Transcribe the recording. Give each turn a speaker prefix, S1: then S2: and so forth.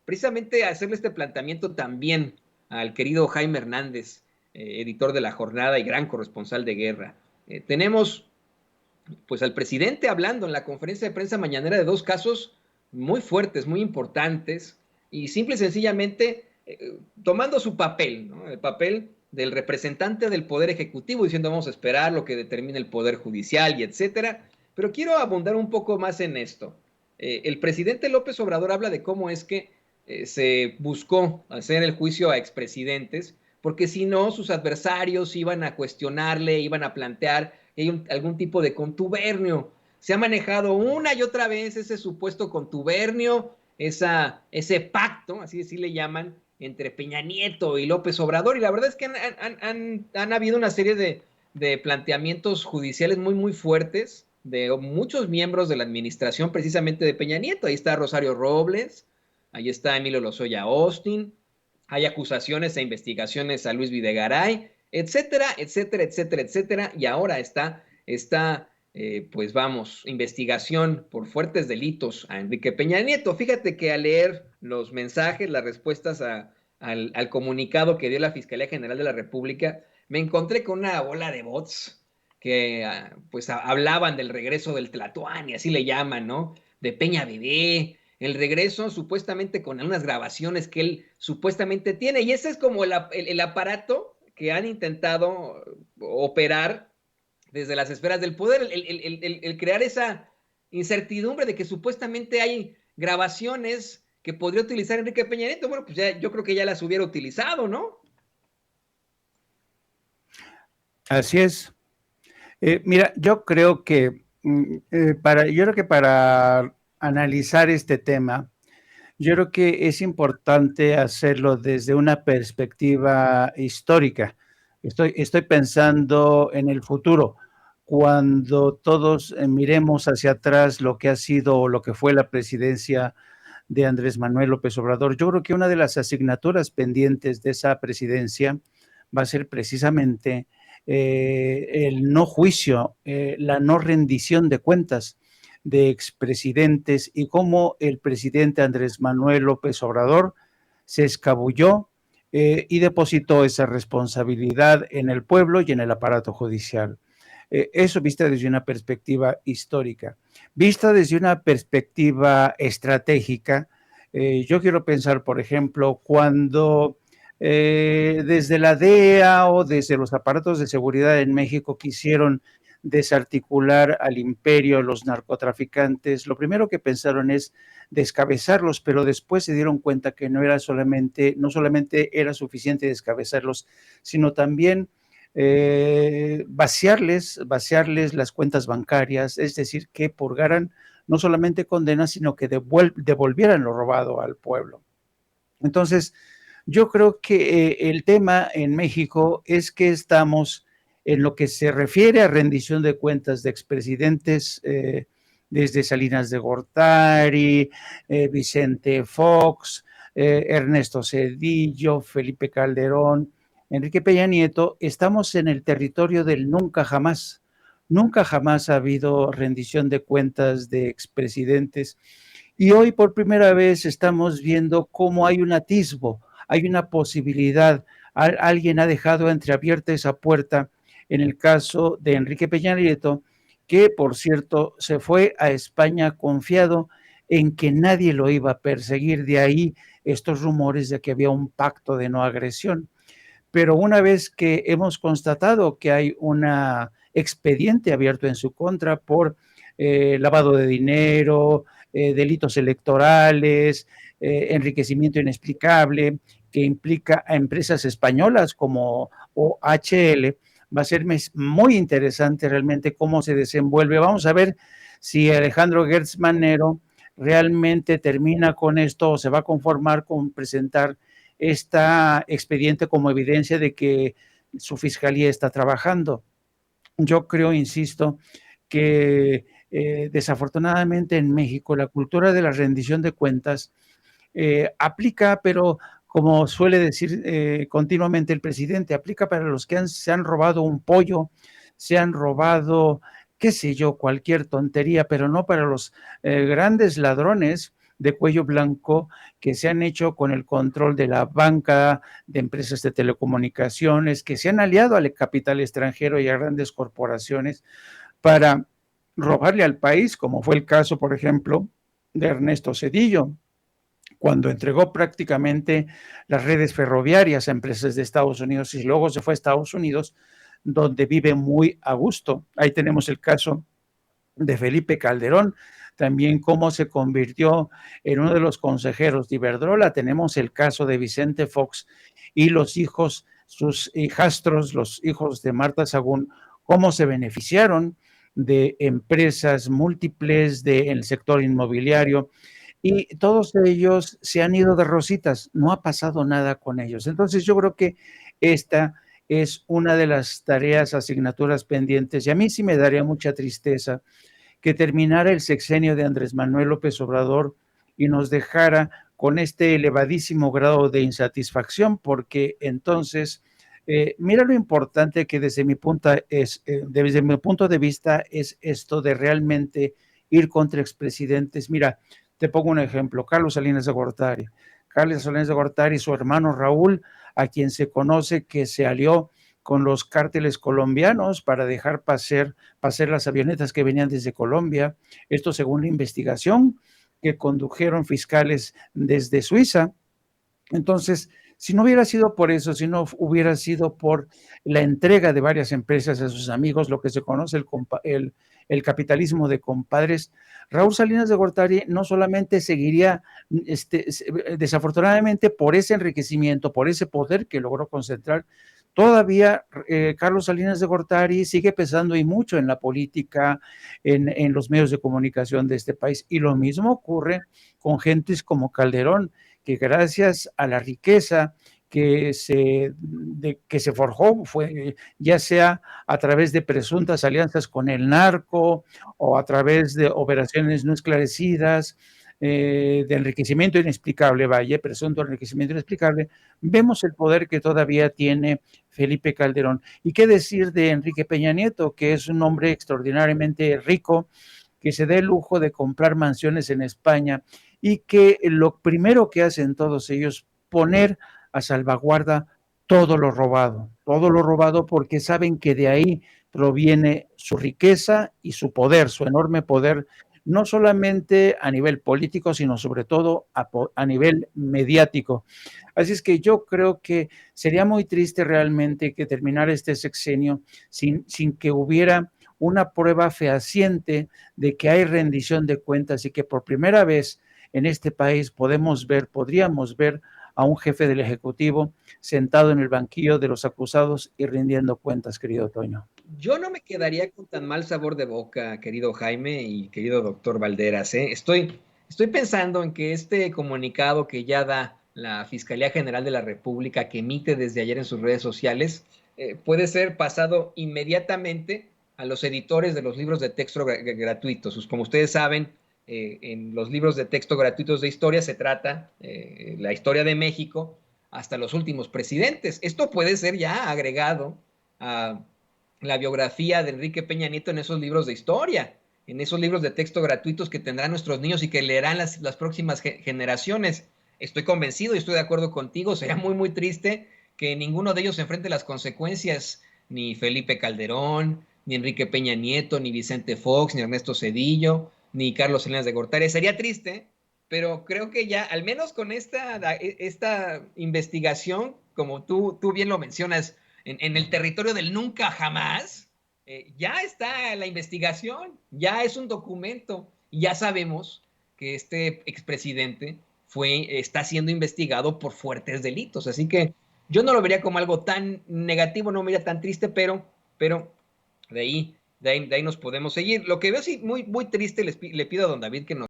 S1: precisamente hacerle este planteamiento también al querido Jaime Hernández, editor de La Jornada y gran corresponsal de guerra. Tenemos pues al presidente hablando en la conferencia de prensa mañanera de dos casos muy fuertes, muy importantes, y simple y sencillamente tomando su papel, ¿no? El papel del representante del Poder Ejecutivo, diciendo vamos a esperar lo que determine el Poder Judicial y etcétera. Pero quiero abundar un poco más en esto. El presidente López Obrador habla de cómo es que se buscó hacer el juicio a expresidentes, porque si no, sus adversarios iban a cuestionarle, iban a plantear que hay algún tipo de contubernio. Se ha manejado una y otra vez ese supuesto contubernio, ese pacto, así le llaman, entre Peña Nieto y López Obrador, y la verdad es que han habido una serie de planteamientos judiciales muy, muy fuertes de muchos miembros de la administración precisamente de Peña Nieto. Ahí está Rosario Robles, ahí está Emilio Lozoya Austin, hay acusaciones e investigaciones a Luis Videgaray, etcétera, etcétera, etcétera, etcétera, y ahora está pues vamos, investigación por fuertes delitos a Enrique Peña Nieto. Fíjate que al leer los mensajes, las respuestas al comunicado que dio la Fiscalía General de la República, me encontré con una bola de bots que pues hablaban del regreso del Tlatoani, así le llaman, ¿no? De Peña Bebé, el regreso supuestamente con unas grabaciones que él supuestamente tiene, y ese es como el aparato que han intentado operar desde las esferas del poder, el crear esa incertidumbre de que supuestamente hay grabaciones que podría utilizar Enrique Peña Nieto. Bueno, pues ya, yo creo que ya las hubiera utilizado, ¿no?
S2: Así es. Mira, yo creo que para analizar este tema, yo creo que es importante hacerlo desde una perspectiva histórica. Estoy pensando en el futuro, cuando todos miremos hacia atrás lo que ha sido o lo que fue la presidencia de Andrés Manuel López Obrador. Yo creo que una de las asignaturas pendientes de esa presidencia va a ser precisamente el no juicio, la no rendición de cuentas de expresidentes y cómo el presidente Andrés Manuel López Obrador se escabulló y depositó esa responsabilidad en el pueblo y en el aparato judicial. Eso vista desde una perspectiva histórica. Vista desde una perspectiva estratégica, yo quiero pensar, por ejemplo, cuando desde la DEA o desde los aparatos de seguridad en México quisieron desarticular al imperio, los narcotraficantes, lo primero que pensaron es descabezarlos, pero después se dieron cuenta que no solamente era suficiente descabezarlos, sino también vaciarles las cuentas bancarias, es decir, que purgaran no solamente condenas, sino que devolvieran lo robado al pueblo. Entonces, yo creo que el tema en México es que estamos en lo que se refiere a rendición de cuentas de expresidentes, desde Salinas de Gortari, Vicente Fox, Ernesto Zedillo, Felipe Calderón, Enrique Peña Nieto, estamos en el territorio del nunca jamás. Nunca jamás ha habido rendición de cuentas de expresidentes. Y hoy por primera vez estamos viendo cómo hay un atisbo, hay una posibilidad. Alguien ha dejado entreabierta esa puerta en el caso de Enrique Peña Nieto, que por cierto se fue a España confiado en que nadie lo iba a perseguir. De ahí estos rumores de que había un pacto de no agresión. Pero una vez que hemos constatado que hay un expediente abierto en su contra por lavado de dinero, delitos electorales, enriquecimiento inexplicable, que implica a empresas españolas como OHL, va a ser muy interesante realmente cómo se desenvuelve. Vamos a ver si Alejandro Gertz Manero realmente termina con esto o se va a conformar con presentar este expediente como evidencia de que su fiscalía está trabajando. Yo creo, insisto, que desafortunadamente en México la cultura de la rendición de cuentas aplica, pero como suele decir continuamente el presidente, aplica para los que se han robado un pollo, se han robado, qué sé yo, cualquier tontería, pero no para los grandes ladrones de cuello blanco que se han hecho con el control de la banca, de empresas de telecomunicaciones, que se han aliado al capital extranjero y a grandes corporaciones para robarle al país, como fue el caso, por ejemplo, de Ernesto Zedillo, cuando entregó prácticamente las redes ferroviarias a empresas de Estados Unidos y luego se fue a Estados Unidos, donde vive muy a gusto. Ahí tenemos el caso de Felipe Calderón, también cómo se convirtió en uno de los consejeros de Iberdrola. Tenemos el caso de Vicente Fox y los hijos, sus hijastros, los hijos de Marta Sagún, cómo se beneficiaron de empresas múltiples del sector inmobiliario, y todos ellos se han ido de rositas, no ha pasado nada con ellos. Entonces yo creo que esta es una de las tareas, asignaturas pendientes, y a mí sí me daría mucha tristeza que terminara el sexenio de Andrés Manuel López Obrador y nos dejara con este elevadísimo grado de insatisfacción, porque entonces, mira lo importante que desde desde mi punto de vista es esto de realmente ir contra expresidentes. Mira, te pongo un ejemplo, Carlos Salinas de Gortari. Carlos Salinas de Gortari y su hermano Raúl, a quien se conoce que se alió con los cárteles colombianos para dejar pasar las avionetas que venían desde Colombia. Esto según la investigación que condujeron fiscales desde Suiza. Entonces, si no hubiera sido por eso, si no hubiera sido por la entrega de varias empresas a sus amigos, lo que se conoce el capitalismo de compadres, Raúl Salinas de Gortari no solamente seguiría, desafortunadamente por ese enriquecimiento, por ese poder que logró concentrar, todavía Carlos Salinas de Gortari sigue pesando y mucho en la política, en los medios de comunicación de este país. Y lo mismo ocurre con gentes como Calderón, que gracias a la riqueza que se forjó, fue ya sea a través de presuntas alianzas con el narco o a través de operaciones no esclarecidas, de enriquecimiento inexplicable, vaya, presunto enriquecimiento inexplicable, vemos el poder que todavía tiene Felipe Calderón. ¿Y qué decir de Enrique Peña Nieto, que es un hombre extraordinariamente rico, que se da el lujo de comprar mansiones en España y que lo primero que hacen todos ellos, poner a salvaguarda todo lo robado porque saben que de ahí proviene su riqueza y su poder, su enorme poder, no solamente a nivel político, sino sobre todo a nivel mediático. Así es que yo creo que sería muy triste realmente que terminara este sexenio sin que hubiera una prueba fehaciente de que hay rendición de cuentas y que por primera vez en este país podríamos ver a un jefe del Ejecutivo sentado en el banquillo de los acusados y rindiendo cuentas, querido Toño.
S1: Yo no me quedaría con tan mal sabor de boca, querido Jaime y querido doctor Valderas, ¿eh? Estoy pensando en que este comunicado que ya da la Fiscalía General de la República, que emite desde ayer en sus redes sociales, puede ser pasado inmediatamente a los editores de los libros de texto gratuitos. Como ustedes saben, en los libros de texto gratuitos de historia se trata la historia de México hasta los últimos presidentes. Esto puede ser ya agregado a la biografía de Enrique Peña Nieto en esos libros de historia, en esos libros de texto gratuitos que tendrán nuestros niños y que leerán las próximas generaciones. Estoy convencido y estoy de acuerdo contigo, sería muy, muy triste que ninguno de ellos enfrente las consecuencias, ni Felipe Calderón, ni Enrique Peña Nieto, ni Vicente Fox, ni Ernesto Zedillo, ni Carlos Salinas de Gortari. Sería triste, pero creo que ya, al menos con esta investigación, como tú bien lo mencionas, en el territorio del nunca jamás, ya está la investigación, ya es un documento, y ya sabemos que este expresidente está siendo investigado por fuertes delitos. Así que yo no lo vería como algo tan negativo, no me vería tan triste, pero de ahí nos podemos seguir. Lo que veo sí muy, muy triste, le pido a don David que nos